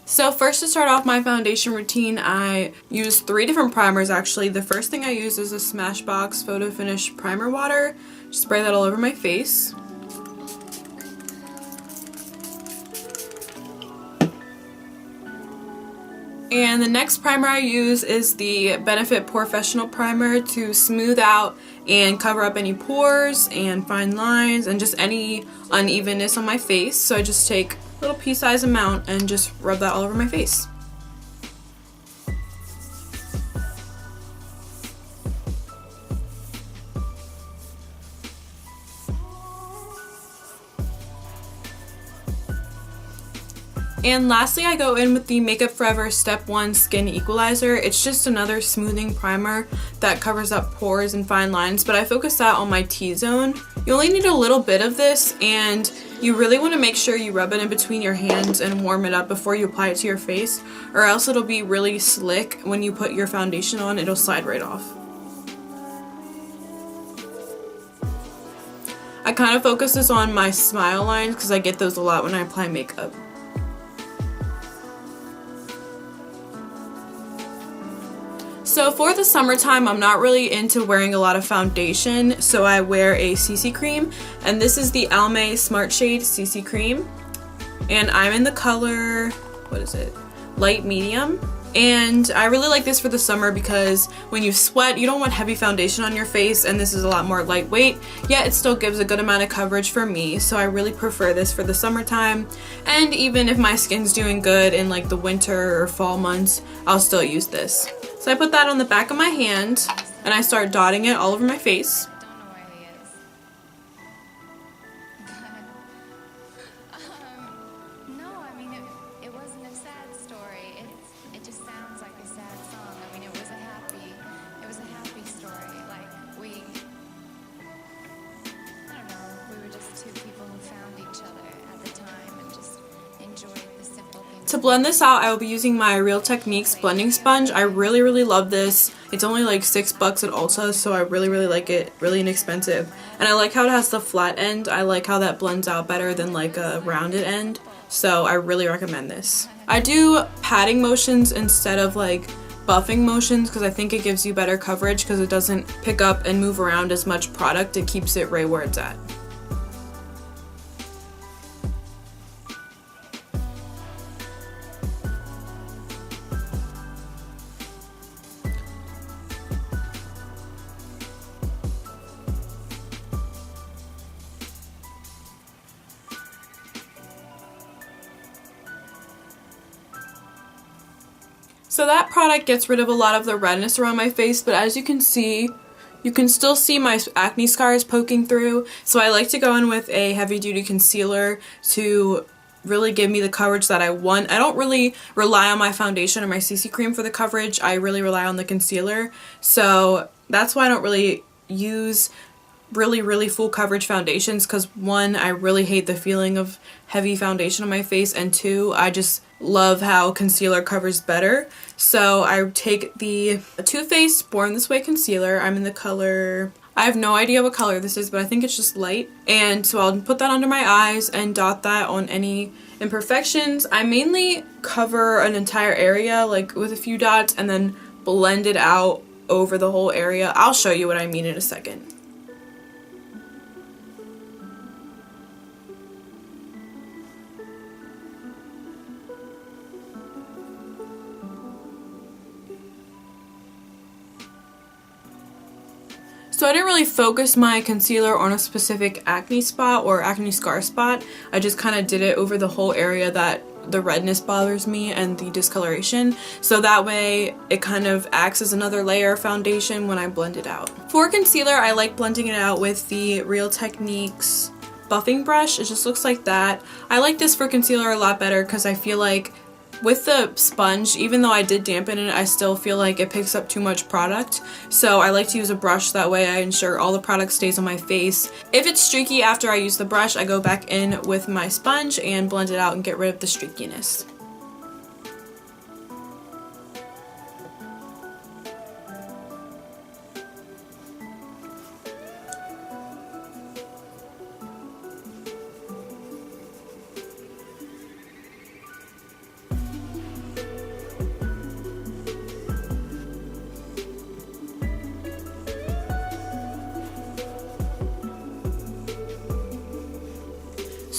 So first, to start off my foundation routine, I use 3 different primers actually. The first thing I use is a Smashbox Photo Finish Primer Water. Just spray that all over my face. And the next primer I use is the Benefit Porefessional Primer to smooth out and cover up any pores and fine lines and just any unevenness on my face. So I just take a little pea-sized amount and just rub that all over my face. And lastly, I go in with the Makeupforever Step 1 Skin Equalizer. It's just another smoothing primer that covers up pores and fine lines, but I focus that on my T-zone. You only need a little bit of this, and you really want to make sure you rub it in between your hands and warm it up before you apply it to your face, or else it'll be really slick when you put your foundation on. It'll slide right off. I kind of focus this on my smile lines because I get those a lot when I apply makeup. So for the summertime, I'm not really into wearing a lot of foundation, so I wear a CC cream, and this is the Almay Smart Shade CC cream, and I'm in the color, what is it, light medium. And I really like this for the summer because when you sweat, you don't want heavy foundation on your face, and this is a lot more lightweight, yet it still gives a good amount of coverage for me, so I really prefer this for the summertime. And even if my skin's doing good in like the winter or fall months, I'll still use this. So I put that on the back of my hand and I start dotting it all over my face. To blend this out, I will be using my Real Techniques blending sponge. I really love this. It's only like $6 at Ulta, so I really like it. Really inexpensive. And I like how it has the flat end. I like how that blends out better than like a rounded end. So I really recommend this. I do patting motions instead of like buffing motions because I think it gives you better coverage because it doesn't pick up and move around as much product. It keeps it right where it's at. So that product gets rid of a lot of the redness around my face, but as you can see, you can still see my acne scars poking through. So I like to go in with a heavy duty concealer to really give me the coverage that I want. I don't really rely on my foundation or my CC cream for the coverage. I really rely on the concealer. So that's why I don't really use really full coverage foundations, because 1, I really hate the feeling of heavy foundation on my face, and 2, I just love how concealer covers better. So I take the Too Faced Born This Way concealer. I'm in the color, I have no idea what color this is, but I think it's just light. And so I'll put that under my eyes and dot that on any imperfections. I mainly cover an entire area like with a few dots and then blend it out over the whole area. I'll show you what I mean in a second. So I didn't really focus my concealer on a specific acne spot or acne scar spot. I just kind of did it over the whole area that the redness bothers me and the discoloration. So that way it kind of acts as another layer of foundation when I blend it out. For concealer, I like blending it out with the Real Techniques buffing brush. It just looks like that. I like this for concealer a lot better because I feel like with the sponge, even though I did dampen it, I still feel like it picks up too much product. So I like to use a brush, that way I ensure all the product stays on my face. If it's streaky after I use the brush, I go back in with my sponge and blend it out and get rid of the streakiness.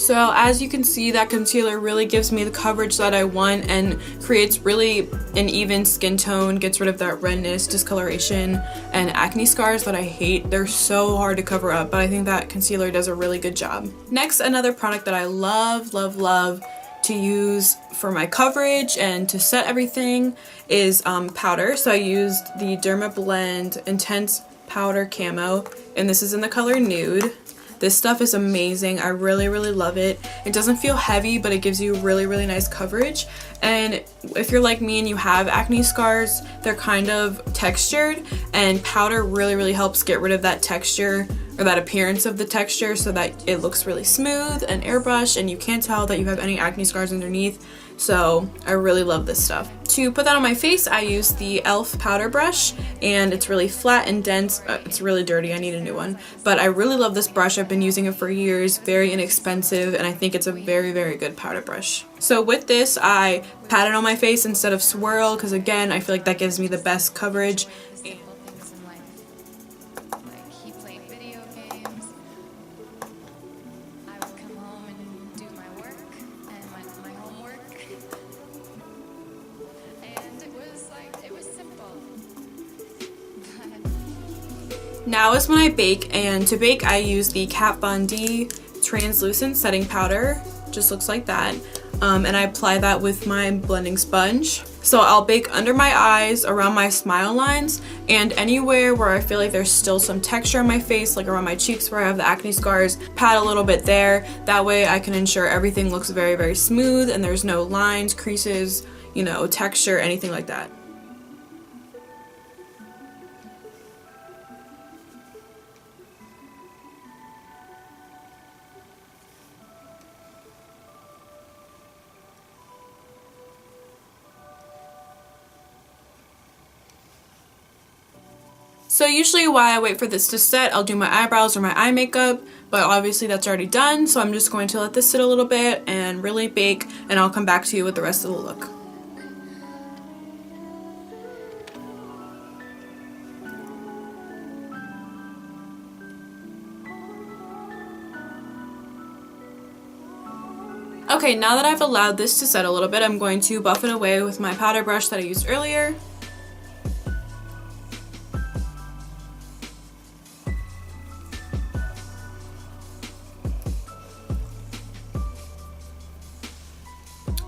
So as you can see, that concealer really gives me the coverage that I want and creates really an even skin tone, gets rid of that redness, discoloration, and acne scars that I hate. They're so hard to cover up, but I think that concealer does a really good job. Next, another product that I love to use for my coverage and to set everything is powder. So I used the Dermablend Intense Powder Camo, and this is in the color Nude. This stuff is amazing. I really love it. It doesn't feel heavy, but it gives you really nice coverage. And if you're like me and you have acne scars, they're kind of textured, and powder really helps get rid of that texture or that appearance of the texture so that it looks really smooth and airbrushed and you can't tell that you have any acne scars underneath. So I really love this stuff. To put that on my face, I use the e.l.f. powder brush, and it's really flat and dense. It's really dirty, I need a new one. But I really love this brush. I've been using it for years, very inexpensive, and I think it's a very good powder brush. So with this, I pat it on my face instead of swirl, because again, I feel like that gives me the best coverage. Now is when I bake, and to bake I use the Kat Von D translucent setting powder. Just looks like that, and I apply that with my blending sponge. So I'll bake under my eyes, around my smile lines, and anywhere where I feel like there's still some texture on my face, like around my cheeks where I have the acne scars, pat a little bit there. That way I can ensure everything looks very smooth and there's no lines, creases, you know, texture, anything like that. So usually while I wait for this to set, I'll do my eyebrows or my eye makeup, but obviously that's already done, so I'm just going to let this sit a little bit and really bake, and I'll come back to you with the rest of the look. Okay, now that I've allowed this to set a little bit, I'm going to buff it away with my powder brush that I used earlier.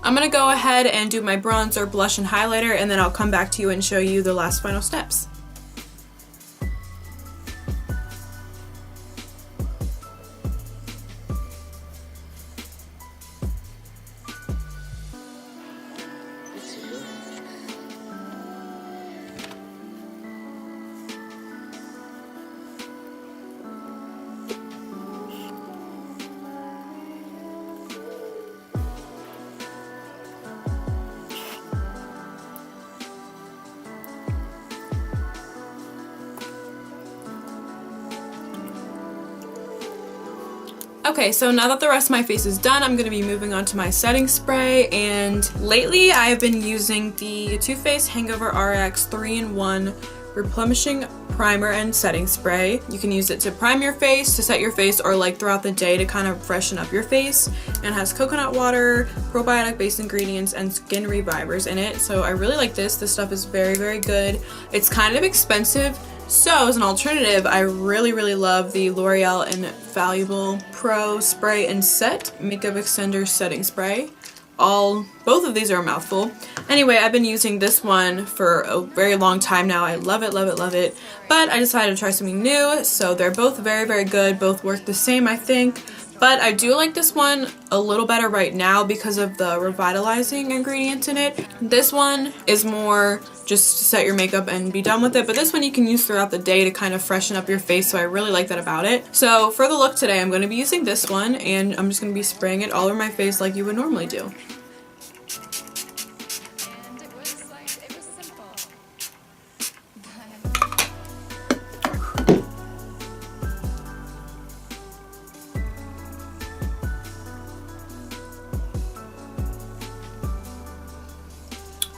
I'm going to go ahead and do my bronzer, blush, and highlighter, and then I'll come back to you and show you the last final steps. Okay, so now that the rest of my face is done, I'm going to be moving on to my setting spray, and lately I've been using the Too Faced Hangover RX 3-in-1 Replenishing Primer and Setting Spray. You can use it to prime your face, to set your face, or like throughout the day to kind of freshen up your face. And it has coconut water, probiotic-based ingredients, and skin revivers in it, so I really like this. This stuff is very good. It's kind of expensive, so as an alternative, I really love the L'Oreal Infallible Pro Spray and Set Makeup Extender Setting Spray. Both of these are a mouthful. Anyway, I've been using this one for a very long time now. I love it, but I decided to try something new, so they're both very good. Both work the same, I think. But I do like this one a little better right now because of the revitalizing ingredients in it. This one is more just to set your makeup and be done with it, but this one you can use throughout the day to kind of freshen up your face, so I really like that about it. So for the look today, I'm going to be using this one, and I'm just going to be spraying it all over my face like you would normally do.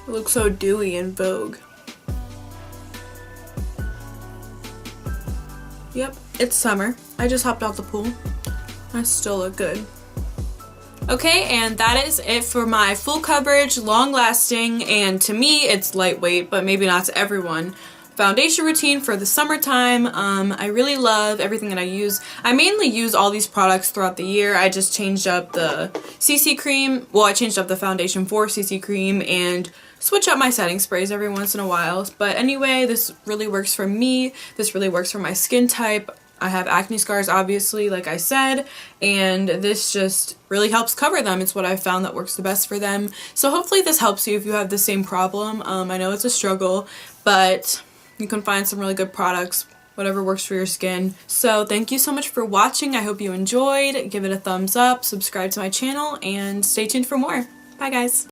It looks so dewy in Vogue. Yep, it's summer. I just hopped out the pool. I still look good. Okay, and that is it for my full coverage, long lasting, and to me it's lightweight, but maybe not to everyone, foundation routine for the summertime. I really love everything that I use. I mainly use all these products throughout the year. I just changed up the CC cream. Well, I changed up the foundation for CC cream and switch up my setting sprays every once in a while. But anyway, this really works for me. This really works for my skin type. I have acne scars, obviously, like I said, and this just really helps cover them. It's what I've found that works the best for them. So hopefully this helps you if you have the same problem. I know it's a struggle, but you can find some really good products, whatever works for your skin. So thank you so much for watching. I hope you enjoyed. Give it a thumbs up, subscribe to my channel, and stay tuned for more. Bye guys.